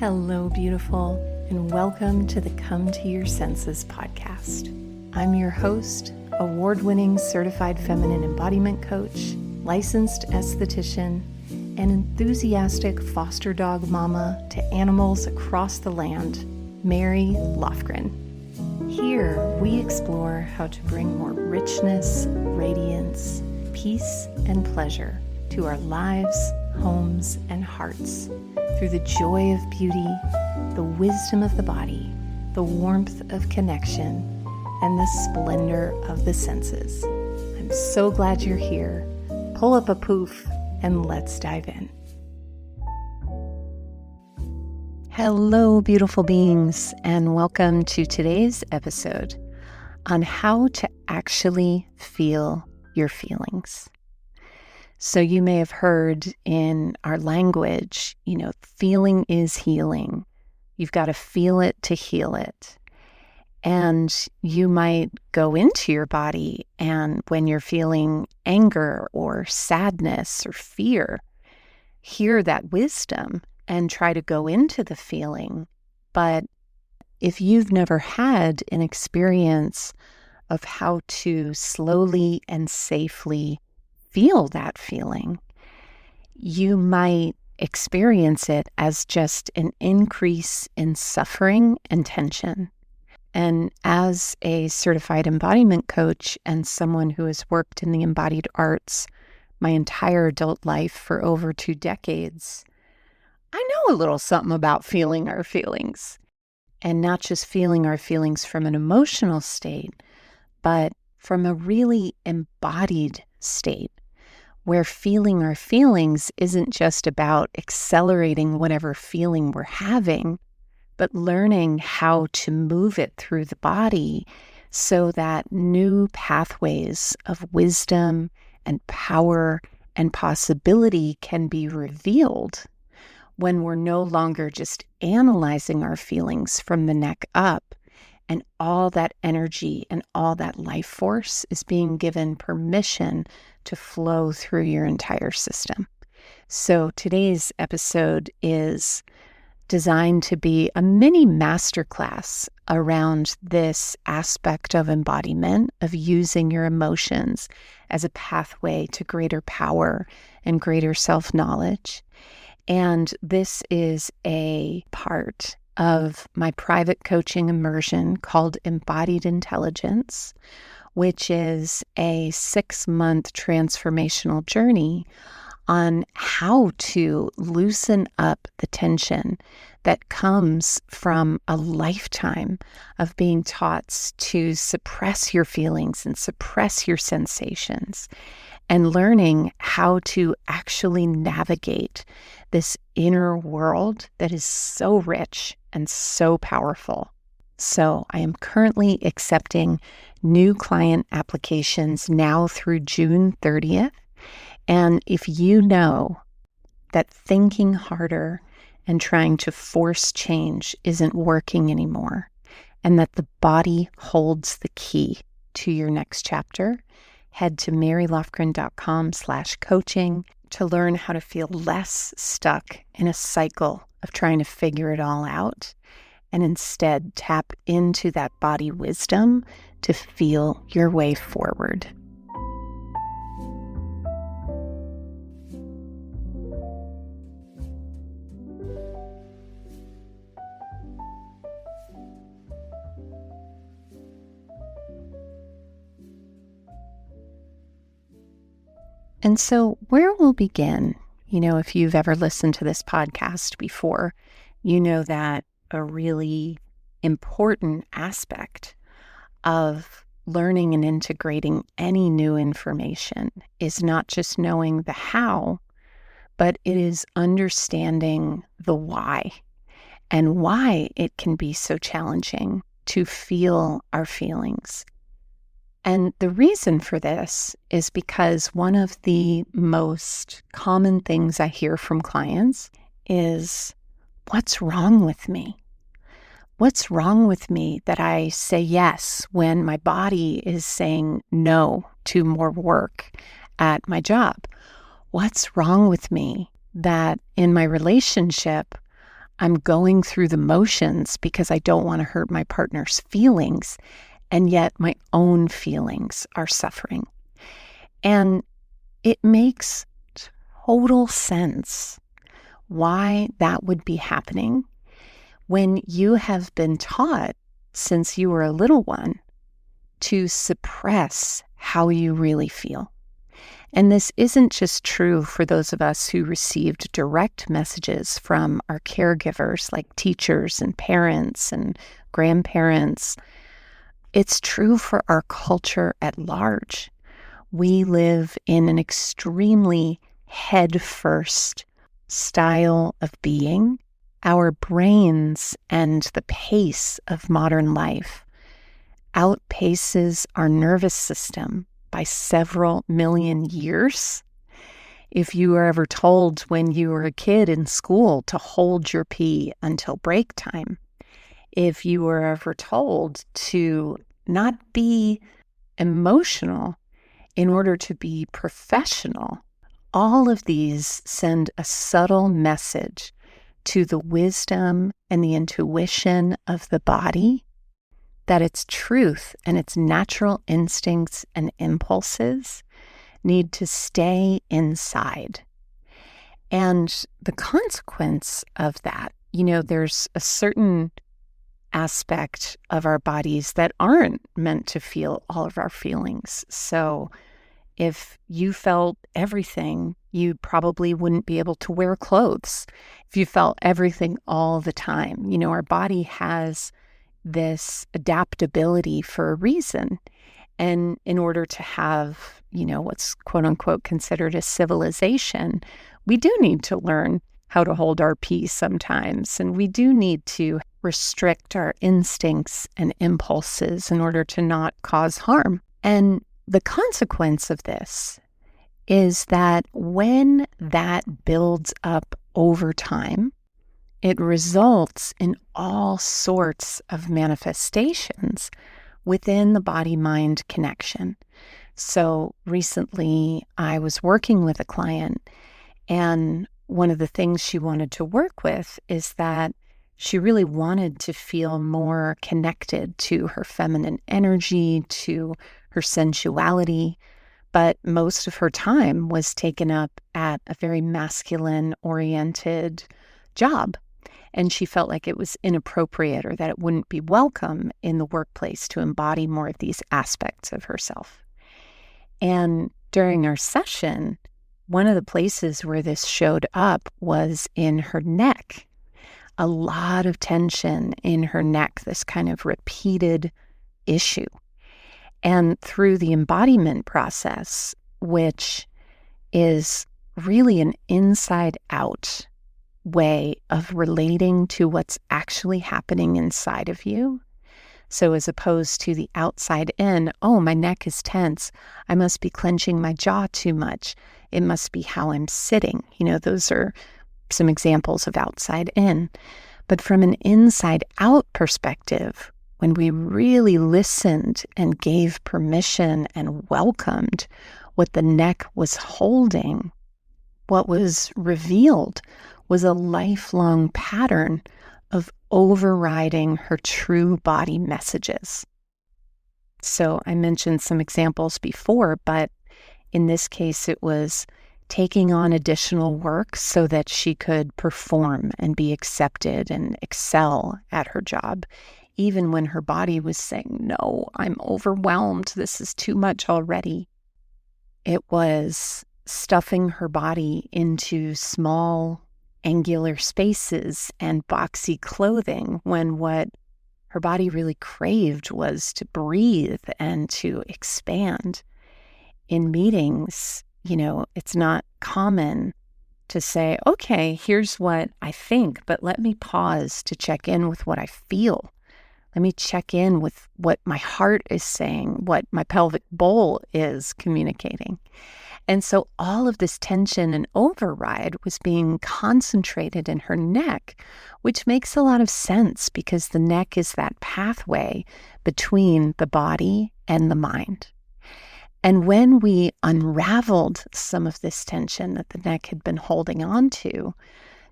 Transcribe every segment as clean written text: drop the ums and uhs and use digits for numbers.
Hello, beautiful, and welcome to the Come to Your Senses podcast. I'm your host, award-winning certified feminine embodiment coach, licensed esthetician, and enthusiastic foster dog mama to animals across the land, Mary Lofgren. Here, we explore how to bring more richness, radiance, peace, and pleasure to our lives, homes, and hearts through the joy of beauty, the wisdom of the body, the warmth of connection, and the splendor of the senses. I'm so glad you're here. Pull up a poof and let's dive in. Hello, beautiful beings, and welcome to today's episode on how to actually feel your feelings. So you may have heard in our language, feeling is healing. You've got to feel it to heal it. And you might go into your body, and when you're feeling anger or sadness or fear, hear that wisdom and try to go into the feeling. But if you've never had an experience of how to slowly and safely feel that feeling, you might experience it as just an increase in suffering and tension. And as a certified embodiment coach and someone who has worked in the embodied arts my entire adult life for over 2 decades, I know a little something about feeling our feelings. And not just feeling our feelings from an emotional state, but from a really embodied state, where feeling our feelings isn't just about accelerating whatever feeling we're having, but learning how to move it through the body so that new pathways of wisdom and power and possibility can be revealed when we're no longer just analyzing our feelings from the neck up, and all that energy and all that life force is being given permission to flow through your entire system. So today's episode is designed to be a mini masterclass around this aspect of embodiment, of using your emotions as a pathway to greater power and greater self-knowledge. And this is a part of my private coaching immersion called Embodied Intelligence, which is a 6-month transformational journey on how to loosen up the tension that comes from a lifetime of being taught to suppress your feelings and suppress your sensations, and learning how to actually navigate this inner world that is so rich and so powerful. So I am currently accepting new client applications now through June 30th. And if you know that thinking harder and trying to force change isn't working anymore, and that the body holds the key to your next chapter, head to marylofgren.com/coaching to learn how to feel less stuck in a cycle of trying to figure it all out, and instead tap into that body wisdom to feel your way forward. And so where we'll begin, if you've ever listened to this podcast before, you know that a really important aspect of learning and integrating any new information is not just knowing the how, but it is understanding the why, and why it can be so challenging to feel our feelings. And the reason for this is because one of the most common things I hear from clients is, what's wrong with me? What's wrong with me that I say yes when my body is saying no to more work at my job? What's wrong with me that in my relationship, I'm going through the motions because I don't want to hurt my partner's feelings, and yet my own feelings are suffering. And it makes total sense why that would be happening when you have been taught since you were a little one to suppress how you really feel. And this isn't just true for those of us who received direct messages from our caregivers, like teachers and parents and grandparents. It's true for our culture at large. We live in an extremely head-first style of being. Our brains and the pace of modern life outpaces our nervous system by several million years. If you were ever told when you were a kid in school to hold your pee until break time, if you were ever told to not be emotional in order to be professional, all of these send a subtle message to the wisdom and the intuition of the body that its truth and its natural instincts and impulses need to stay inside. And the consequence of that, there's a certain aspect of our bodies that aren't meant to feel all of our feelings. So if you felt everything, you probably wouldn't be able to wear clothes. If you felt everything all the time, our body has this adaptability for a reason. And in order to have, what's quote unquote considered a civilization, we do need to learn how to hold our peace sometimes. And we do need to restrict our instincts and impulses in order to not cause harm. And the consequence of this is that when that builds up over time, it results in all sorts of manifestations within the body-mind connection. So recently I was working with a client, and one of the things she wanted to work with is that she really wanted to feel more connected to her feminine energy, to her sensuality, but most of her time was taken up at a very masculine-oriented job. And she felt like it was inappropriate or that it wouldn't be welcome in the workplace to embody more of these aspects of herself. And during our session, one of the places where this showed up was in her neck. A lot of tension in her neck, this kind of repeated issue. And through the embodiment process, which is really an inside-out way of relating to what's actually happening inside of you. So as opposed to the outside in, oh, my neck is tense. I must be clenching my jaw too much. It must be how I'm sitting. Those are some examples of outside in. But from an inside out perspective, when we really listened and gave permission and welcomed what the neck was holding, what was revealed was a lifelong pattern of overriding her true body messages. So I mentioned some examples before, but in this case, it was taking on additional work so that she could perform and be accepted and excel at her job, even when her body was saying, no, I'm overwhelmed. This is too much already. It was stuffing her body into small, angular spaces and boxy clothing when what her body really craved was to breathe and to expand. In meetings, it's not common to say, okay, here's what I think, but let me pause to check in with what I feel. Let me check in with what my heart is saying, what my pelvic bowl is communicating. And so all of this tension and override was being concentrated in her neck, which makes a lot of sense because the neck is that pathway between the body and the mind. And when we unraveled some of this tension that the neck had been holding on to,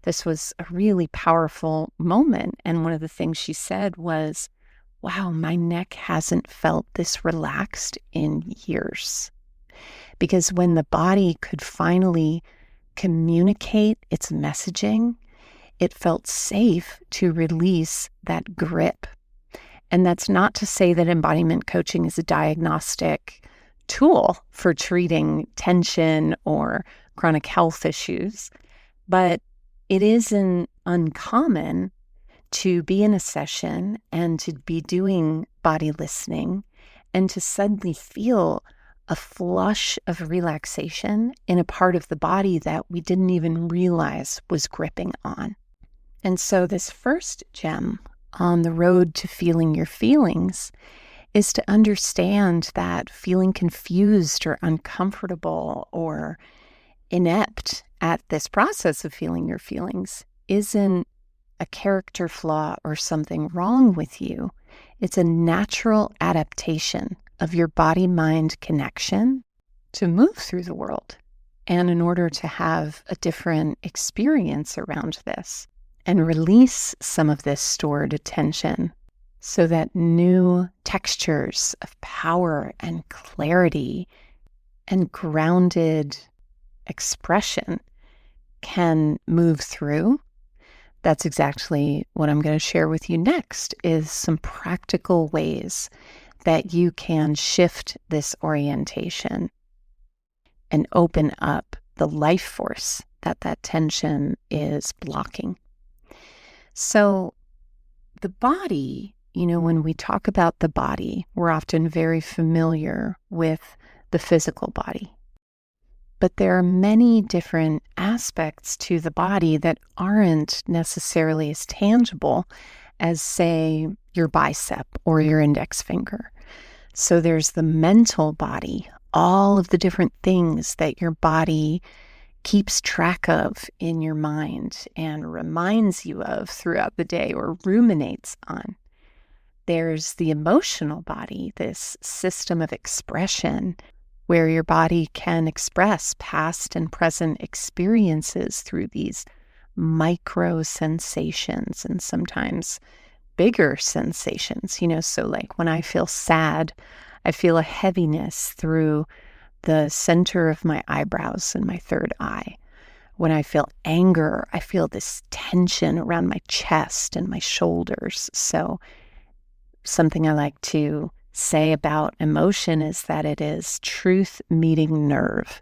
this was a really powerful moment. And one of the things she said was, wow, my neck hasn't felt this relaxed in years. Because when the body could finally communicate its messaging, it felt safe to release that grip. And that's not to say that embodiment coaching is a diagnostic tool for treating tension or chronic health issues, but it isn't uncommon to be in a session and to be doing body listening and to suddenly feel a flush of relaxation in a part of the body that we didn't even realize was gripping on. And so this first gem on the road to feeling your feelings is to understand that feeling confused or uncomfortable or inept at this process of feeling your feelings isn't a character flaw or something wrong with you. It's a natural adaptation of your body-mind connection to move through the world and in order to have a different experience around this and release some of this stored attention so that new textures of power and clarity and grounded expression can move through. That's exactly what I'm going to share with you next, is some practical ways that you can shift this orientation and open up the life force that tension is blocking. So the body, when we talk about the body, we're often very familiar with the physical body. But there are many different aspects to the body that aren't necessarily as tangible as, say, your bicep or your index finger. So there's the mental body, all of the different things that your body keeps track of in your mind and reminds you of throughout the day or ruminates on. There's the emotional body, this system of expression where your body can express past and present experiences through these micro sensations and sometimes bigger sensations. So like when I feel sad, I feel a heaviness through the center of my eyebrows and my third eye. When I feel anger, I feel this tension around my chest and my shoulders. So something I like to say about emotion is that it is truth meeting nerve.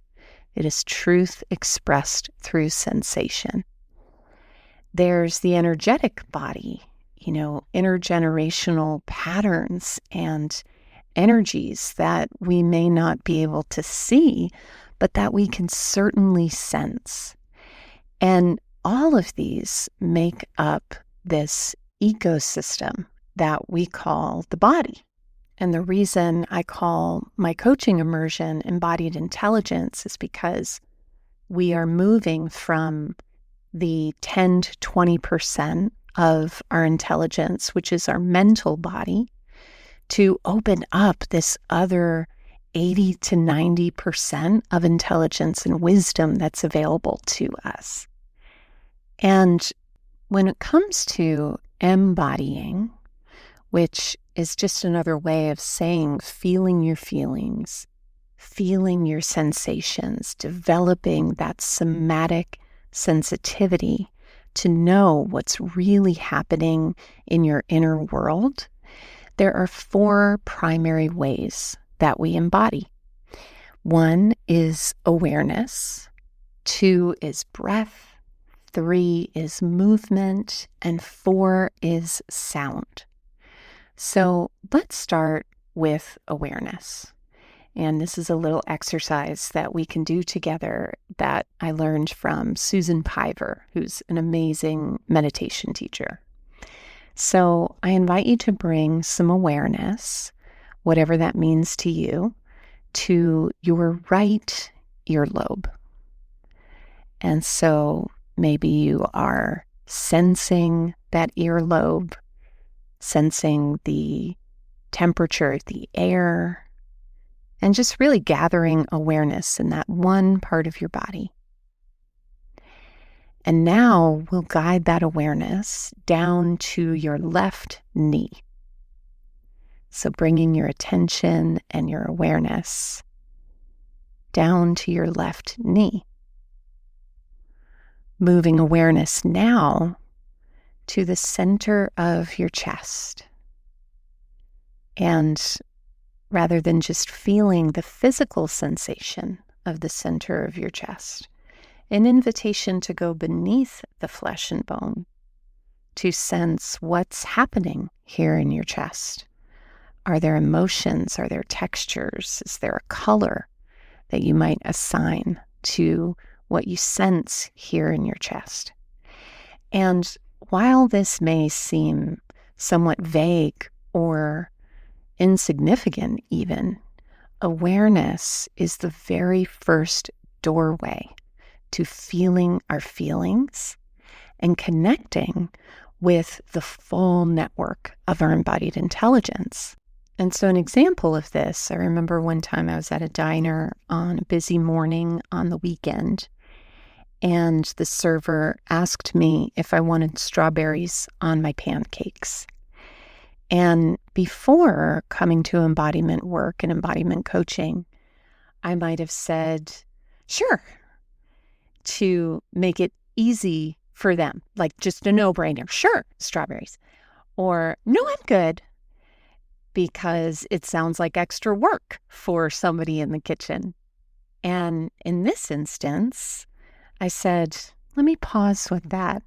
It is truth expressed through sensation. There's the energetic body, intergenerational patterns and energies that we may not be able to see, but that we can certainly sense. And all of these make up this ecosystem that we call the body. And the reason I call my coaching immersion embodied intelligence is because we are moving from the 10 to 20% of our intelligence, which is our mental body, to open up this other 80 to 90% of intelligence and wisdom that's available to us. And when it comes to embodying, which is just another way of saying feeling your feelings, feeling your sensations, developing that somatic sensitivity to know what's really happening in your inner world, there are 4 primary ways that we embody. 1 is awareness, 2 is breath, 3 is movement, and 4 is sound. So let's start with awareness. And this is a little exercise that we can do together that I learned from Susan Piver, who's an amazing meditation teacher. So I invite you to bring some awareness, whatever that means to you, to your right earlobe. And so maybe you are sensing that earlobe, sensing the temperature of the air, and just really gathering awareness in that one part of your body. And now we'll guide that awareness down to your left knee. So bringing your attention and your awareness down to your left knee. Moving awareness now to the center of your chest. And rather than just feeling the physical sensation of the center of your chest, an invitation to go beneath the flesh and bone to sense what's happening here in your chest. Are there emotions? Are there textures? Is there a color that you might assign to what you sense here in your chest? And while this may seem somewhat vague or insignificant even, awareness is the very first doorway to feeling our feelings and connecting with the full network of our embodied intelligence. And so an example of this, I remember one time I was at a diner on a busy morning on the weekend, and the server asked me if I wanted strawberries on my pancakes. And before coming to embodiment work and embodiment coaching, I might have said, sure, to make it easy for them, like just a no-brainer. Sure, strawberries. Or, no, I'm good, because it sounds like extra work for somebody in the kitchen. And in this instance, I said, let me pause with that.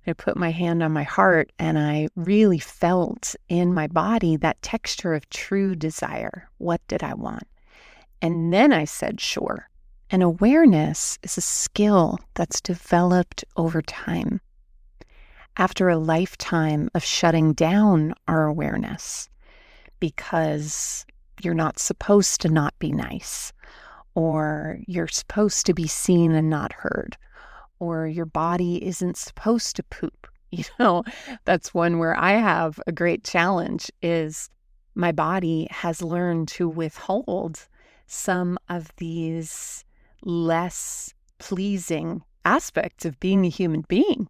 I put my hand on my heart, and I really felt in my body that texture of true desire. What did I want? And then I said, sure. And awareness is a skill that's developed over time. After a lifetime of shutting down our awareness because you're not supposed to not be nice, or you're supposed to be seen and not heard, or your body isn't supposed to poop. That's one where I have a great challenge is my body has learned to withhold some of these less pleasing aspects of being a human being.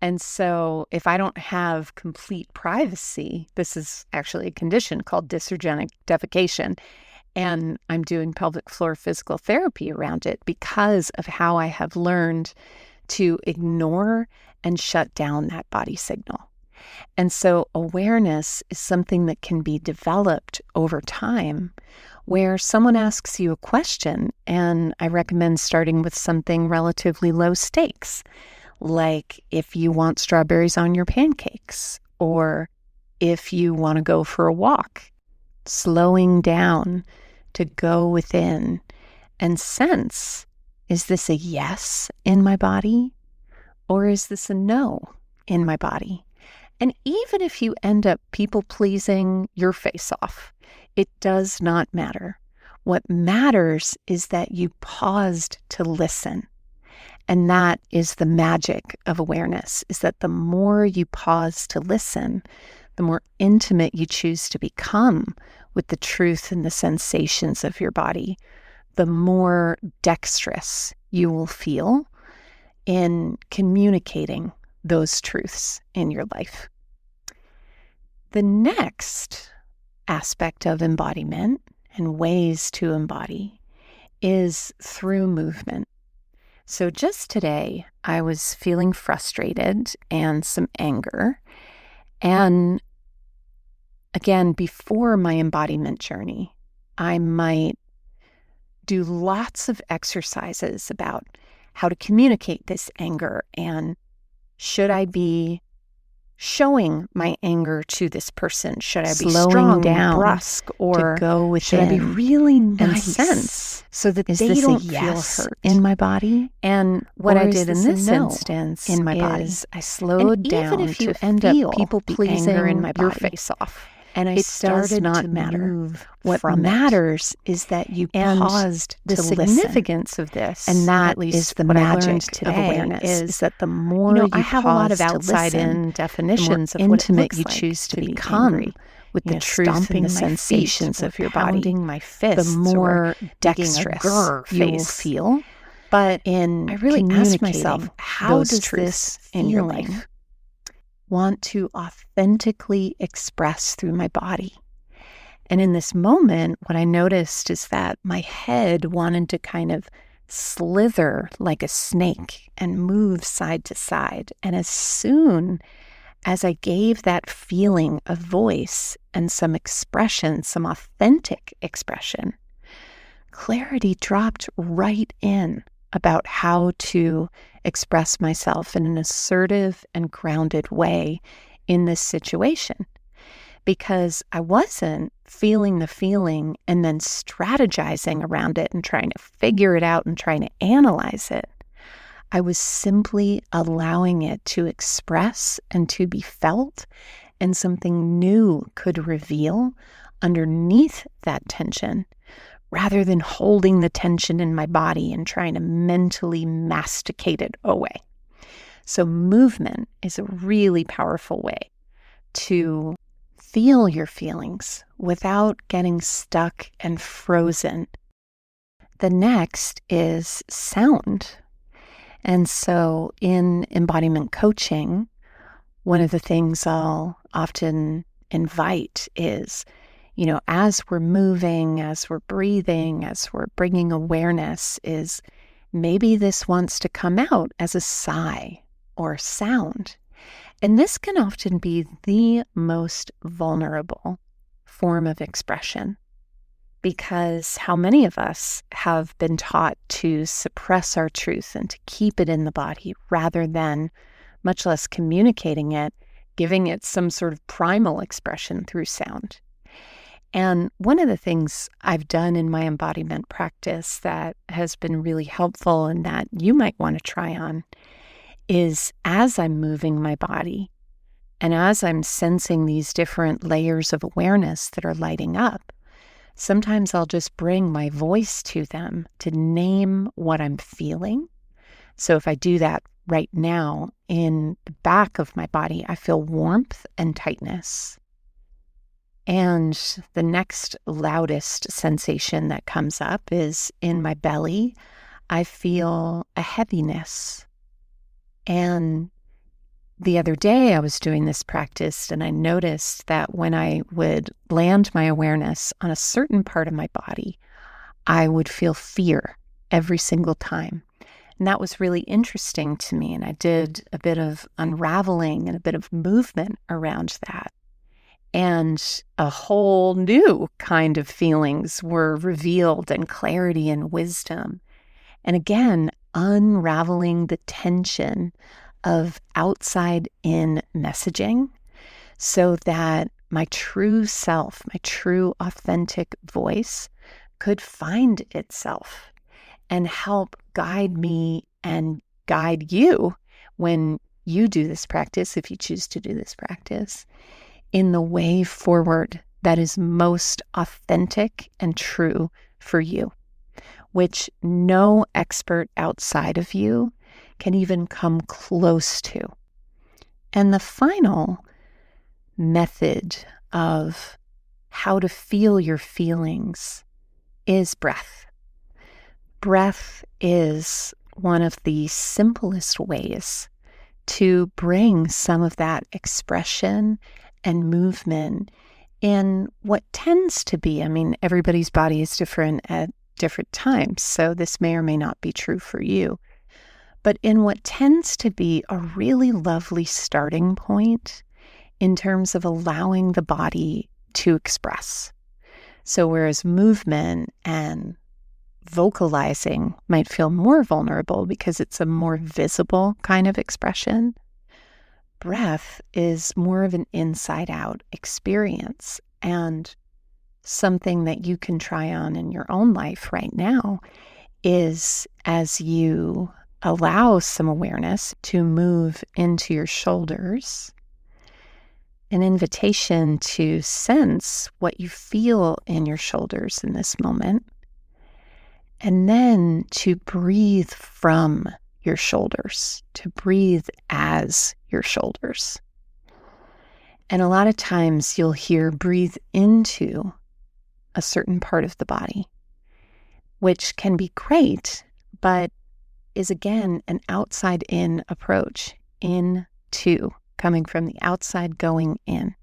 And so if I don't have complete privacy, this is actually a condition called dysregenic defecation, and I'm doing pelvic floor physical therapy around it because of how I have learned to ignore and shut down that body signal. And so awareness is something that can be developed over time, where someone asks you a question, and I recommend starting with something relatively low stakes, like if you want strawberries on your pancakes, or if you want to go for a walk, slowing down to go within and sense, is this a yes in my body, or is this a no in my body? And even if you end up people-pleasing your face off, it does not matter. What matters is that you paused to listen. And that is the magic of awareness, is that the more you pause to listen, the more intimate you choose to become with the truth and the sensations of your body, the more dexterous you will feel in communicating those truths in your life. The next aspect of embodiment and ways to embody is through movement. So just today, I was feeling frustrated and some anger. And again, before my embodiment journey, I might do lots of exercises about how to communicate this anger, and should I be showing my anger to this person? Should I be strong down, brusque, or to go within? Should I be really nice and sense so that they don't feel hurt in my body? And what I did in this instance in my body, I slowed down. Even if you end up people pleasing in my body, your face off. And I started to move. What matters is that you paused to listen. The significance of this, and that is the magic of awareness, is that the more you I have a lot of outside-in definitions of what intimate you choose to become with the truth and the sensations of your body, my fists, the more dexterous you will feel But I really asked myself, how does this in your feeling life want to authentically express through my body? And in this moment, what I noticed is that my head wanted to kind of slither like a snake and move side to side. And as soon as I gave that feeling a voice and some expression, some authentic expression, clarity dropped right in about how to express myself in an assertive and grounded way in this situation. Because I wasn't feeling the feeling and then strategizing around it and trying to figure it out and trying to analyze it. I was simply allowing it to express and to be felt, and something new could reveal underneath that tension, rather than holding the tension in my body and trying to mentally masticate it away. So movement is a really powerful way to feel your feelings without getting stuck and frozen. The next is sound. And so in embodiment coaching, one of the things I'll often invite is, as we're moving, as we're breathing, as we're bringing awareness, is maybe this wants to come out as a sigh or sound. And this can often be the most vulnerable form of expression, because how many of us have been taught to suppress our truth and to keep it in the body rather than, much less communicating it, giving it some sort of primal expression through sound. And one of the things I've done in my embodiment practice that has been really helpful and that you might want to try on is, as I'm moving my body and as I'm sensing these different layers of awareness that are lighting up, sometimes I'll just bring my voice to them to name what I'm feeling. So if I do that right now, in the back of my body, I feel warmth and tightness. And the next loudest sensation that comes up is in my belly. I feel a heaviness. And the other day I was doing this practice and I noticed that when I would land my awareness on a certain part of my body, I would feel fear every single time. And that was really interesting to me. And I did a bit of unraveling and a bit of movement around that. And a whole new kind of feelings were revealed, and clarity and wisdom. And again, unraveling the tension of outside-in messaging so that my true self, my true authentic voice could find itself and help guide me and guide you when you do this practice, if you choose to do this practice, in the way forward that is most authentic and true for you, which no expert outside of you can even come close to. And the final method of how to feel your feelings is breath. Breath is one of the simplest ways to bring some of that expression and movement in what tends to be, everybody's body is different at different times, so this may or may not be true for you, but in what tends to be a really lovely starting point in terms of allowing the body to express. So whereas movement and vocalizing might feel more vulnerable because it's a more visible kind of expression, breath is more of an inside-out experience, and something that you can try on in your own life right now is, as you allow some awareness to move into your shoulders, an invitation to sense what you feel in your shoulders in this moment, and then to breathe from your shoulders, to breathe as your shoulders. And a lot of times you'll hear breathe into a certain part of the body, which can be great, but is, again, an outside-in approach, into, coming from the outside, going in.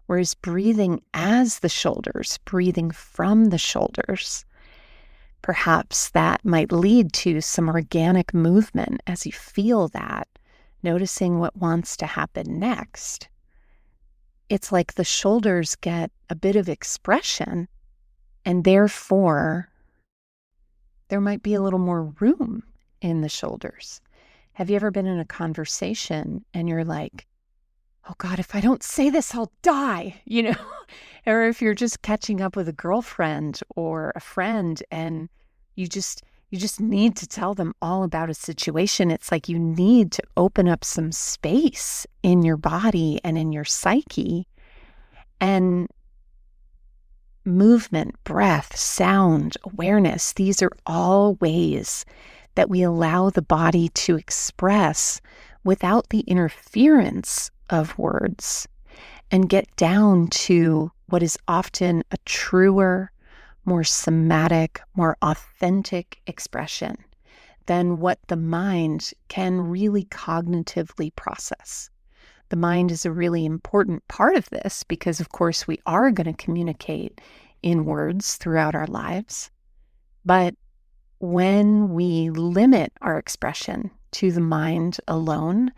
Whereas breathing as the shoulders, breathing from the shoulders, perhaps that might lead to some organic movement as you feel that, noticing what wants to happen next. It's like the shoulders get a bit of expression, and therefore there might be a little more room in the shoulders. Have you ever been in a conversation and you're like, oh God, if I don't say this, I'll die, Or if you're just catching up with a girlfriend or a friend and you just need to tell them all about a situation. It's like you need to open up some space in your body and in your psyche. And movement, breath, sound, awareness, these are all ways that we allow the body to express without the interference of words and get down to what is often a truer, more somatic, more authentic expression than what the mind can really cognitively process. The mind is a really important part of this because, of course, we are going to communicate in words throughout our lives. But when we limit our expression to the mind alone,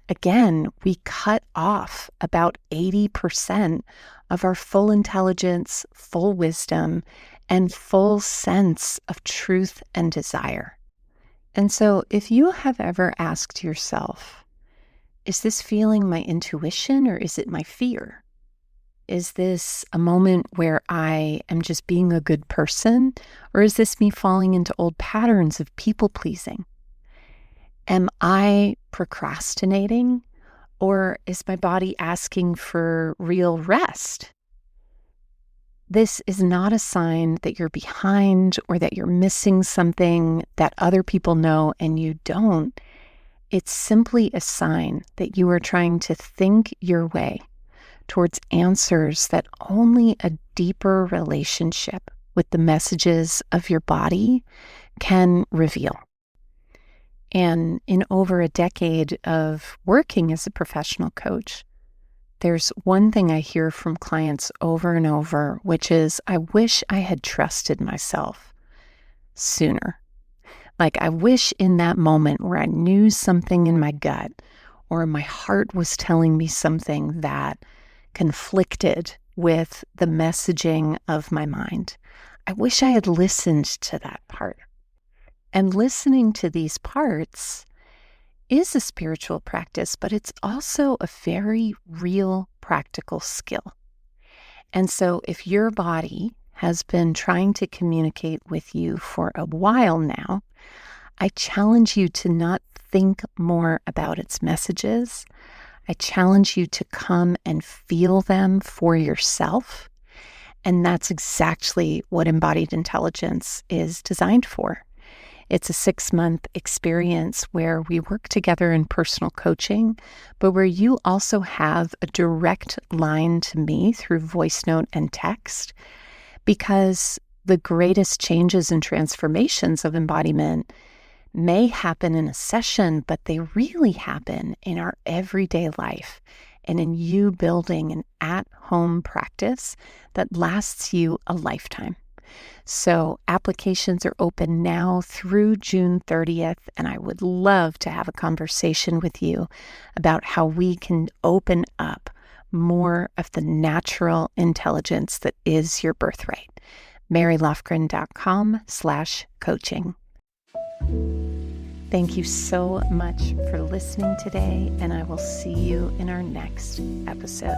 again, we cut off about 80% of our full intelligence, full wisdom, and full sense of truth and desire. And so if you have ever asked yourself, is this feeling my intuition or is it my fear? Is this a moment where I am just being a good person, or is this me falling into old patterns of people pleasing? Am I procrastinating, or is my body asking for real rest? This is not a sign that you're behind or that you're missing something that other people know and you don't. It's simply a sign that you are trying to think your way towards answers that only a deeper relationship with the messages of your body can reveal. And in over a decade of working as a professional coach, there's one thing I hear from clients over and over, which is, I wish I had trusted myself sooner. Like, I wish in that moment where I knew something in my gut or my heart was telling me something that conflicted with the messaging of my mind, I wish I had listened to that part. And listening to these parts is a spiritual practice, but it's also a very real practical skill. And so if your body has been trying to communicate with you for a while now, I challenge you to not think more about its messages. I challenge you to come and feel them for yourself. And that's exactly what embodied intelligence is designed for. It's a 6-month experience where we work together in personal coaching, but where you also have a direct line to me through voice note and text, because the greatest changes and transformations of embodiment may happen in a session, but they really happen in our everyday life and in you building an at-home practice that lasts you a lifetime. So applications are open now through June 30th, and I would love to have a conversation with you about how we can open up more of the natural intelligence that is your birthright. MaryLofgren.com/coaching. Thank you so much for listening today, and I will see you in our next episode.